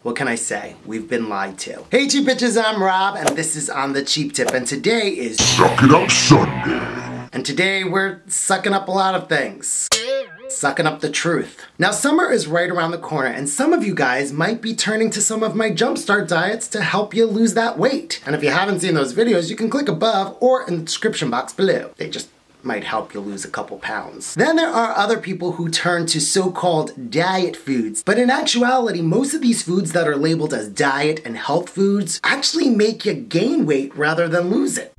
What can I say? We've been lied to. Hey cheap bitches, I'm Rob, and this is On the Cheap Tip, and today is Suck It Up Sunday. And today we're sucking up a lot of things. Sucking up the truth. Now summer is right around the corner, and some of you guys might be turning to some of my JUMPSTART diets to help you lose that weight. And if you haven't seen those videos, you can click above or in the description box below. They just might help you lose a couple pounds. Then there are other people who turn to so-called diet foods. But in actuality, most of these foods that are labeled as diet and health foods actually make you gain weight rather than lose it.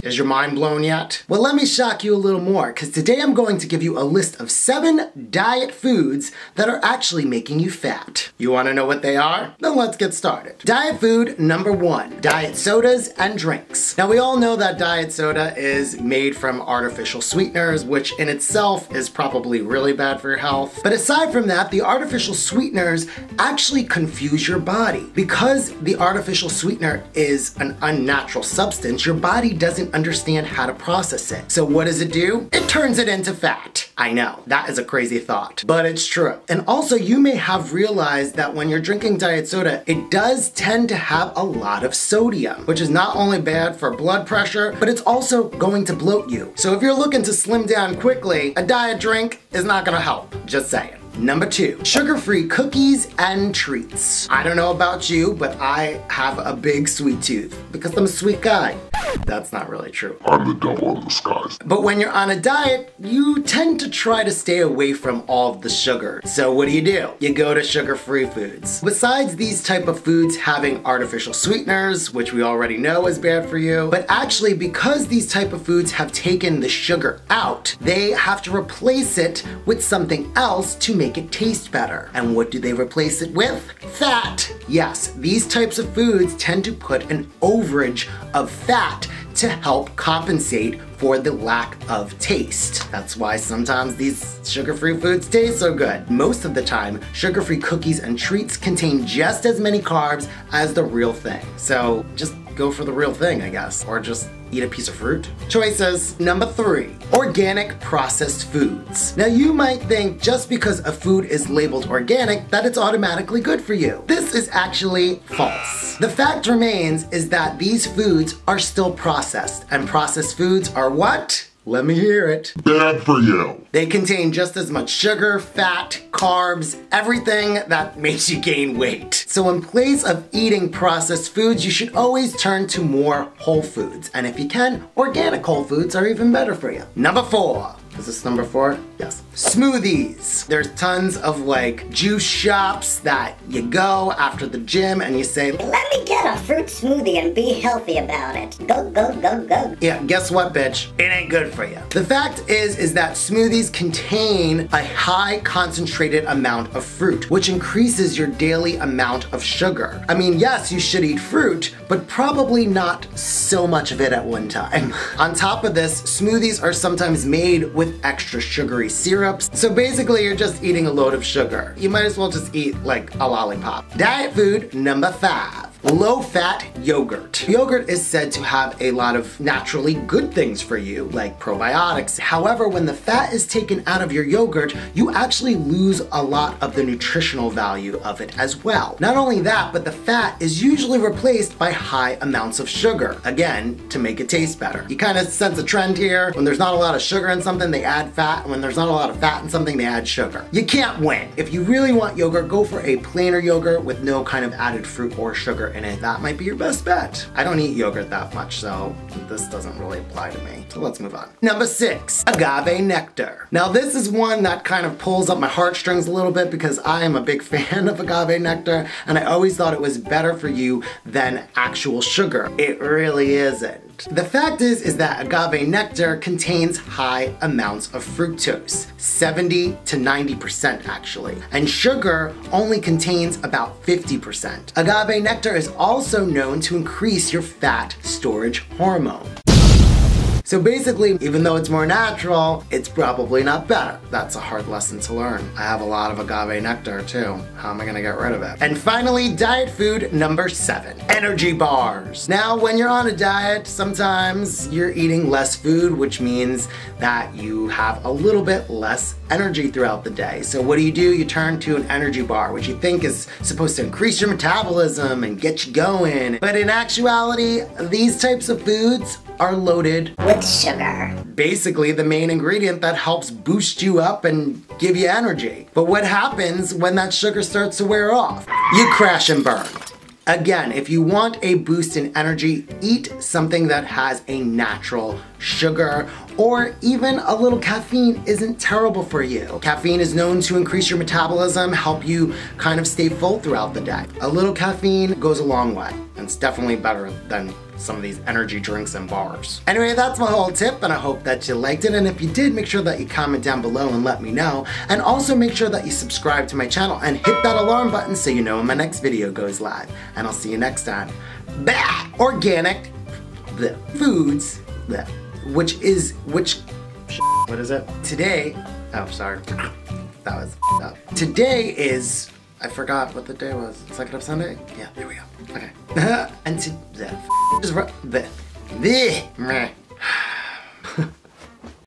Is your mind blown yet? Well, let me shock you a little more, because today I'm going to give you a list of 7 diet foods that are actually making you fat. You want to know what they are? Then let's get started. Diet food number 1, diet sodas and drinks. Now we all know that diet soda is made from artificial sweeteners, which in itself is probably really bad for your health. But aside from that, the artificial sweeteners actually confuse your body. Because the artificial sweetener is an unnatural substance, your body doesn't understand how to process it. So what does it do? It turns it into fat. I know, that is a crazy thought, but it's true. And also you may have realized that when you're drinking diet soda, it does tend to have a lot of sodium, which is not only bad for blood pressure, but it's also going to bloat you. So if you're looking to slim down quickly, a diet drink is not gonna help, just saying. Number 2, sugar-free cookies and treats. I don't know about you, but I have a big sweet tooth because I'm a sweet guy. That's not really true. I'm the devil in disguise. But when you're on a diet, you tend to try to stay away from all of the sugar. So what do? You go to sugar-free foods. Besides these type of foods having artificial sweeteners, which we already know is bad for you, but actually because these type of foods have taken the sugar out, they have to replace it with something else to make it taste better. And what do they replace it with? Fat. Yes, these types of foods tend to put an overage of fat to help compensate for the lack of taste. That's why sometimes these sugar-free foods taste so good. Most of the time, sugar-free cookies and treats contain just as many carbs as the real thing. So just go for the real thing, I guess, or just eat a piece of fruit. Choices. Number 3, organic processed foods. Now you might think just because a food is labeled organic that it's automatically good for you. This is actually false. The fact remains is that these foods are still processed, and processed foods are what? Let me hear it. Bad for you. They contain just as much sugar, fat, carbs, everything that makes you gain weight. So in place of eating processed foods, you should always turn to more whole foods. And if you can, organic whole foods are even better for you. Number 4. Is this number 4? Yes. Smoothies. There's tons of like juice shops that you go after the gym and you say, let me get a fruit smoothie and be healthy about it. Go, go, go, go. Yeah, guess what, bitch? It ain't good for you. The fact is that smoothies contain a high concentrated amount of fruit, which increases your daily amount of sugar. I mean, yes, you should eat fruit, but probably not so much of it at one time. On top of this, smoothies are sometimes made with extra sugary syrups. So basically you're just eating a load of sugar. You might as well just eat like a lollipop. Diet food number 5. Low-fat yogurt. Yogurt is said to have a lot of naturally good things for you, like probiotics. However, when the fat is taken out of your yogurt, you actually lose a lot of the nutritional value of it as well. Not only that, but the fat is usually replaced by high amounts of sugar, again, to make it taste better. You kind of sense a trend here. When there's not a lot of sugar in something, they add fat. And when there's not a lot of fat in something, they add sugar. You can't win. If you really want yogurt, go for a plainer yogurt with no kind of added fruit or sugar in it. That might be your best bet. I don't eat yogurt that much, so this doesn't really apply to me. So let's move on. Number 6, agave nectar. Now this is one that kind of pulls up my heartstrings a little bit because I am a big fan of agave nectar, and I always thought it was better for you than actual sugar. It really isn't. The fact is that agave nectar contains high amounts of fructose, 70 to 90% actually, and sugar only contains about 50%. Agave nectar is also known to increase your fat storage hormone. So basically, even though it's more natural, it's probably not better. That's a hard lesson to learn. I have a lot of agave nectar too. How am I gonna get rid of it? And finally, diet food number 7, energy bars. Now, when you're on a diet, sometimes you're eating less food, which means that you have a little bit less energy throughout the day. So what do? You turn to an energy bar, which you think is supposed to increase your metabolism and get you going. But in actuality, these types of foods are loaded with sugar. Basically the main ingredient that helps boost you up and give you energy. But what happens when that sugar starts to wear off? You crash and burn. Again, if you want a boost in energy, eat something that has a natural sugar, or even a little caffeine isn't terrible for you. Caffeine is known to increase your metabolism, help you kind of stay full throughout the day. A little caffeine goes a long way, and it's definitely better than some of these energy drinks and bars. Anyway, that's my whole tip, and I hope that you liked it, and if you did, make sure that you comment down below and let me know, and also make sure that you subscribe to my channel and hit that alarm button so you know when my next video goes live. And I'll see you next time. Bah! Organic foods, what is it? Today, oh sorry, that was up. Today is, I forgot what the day was. Second up Sunday? Yeah, here we go. Okay. And to the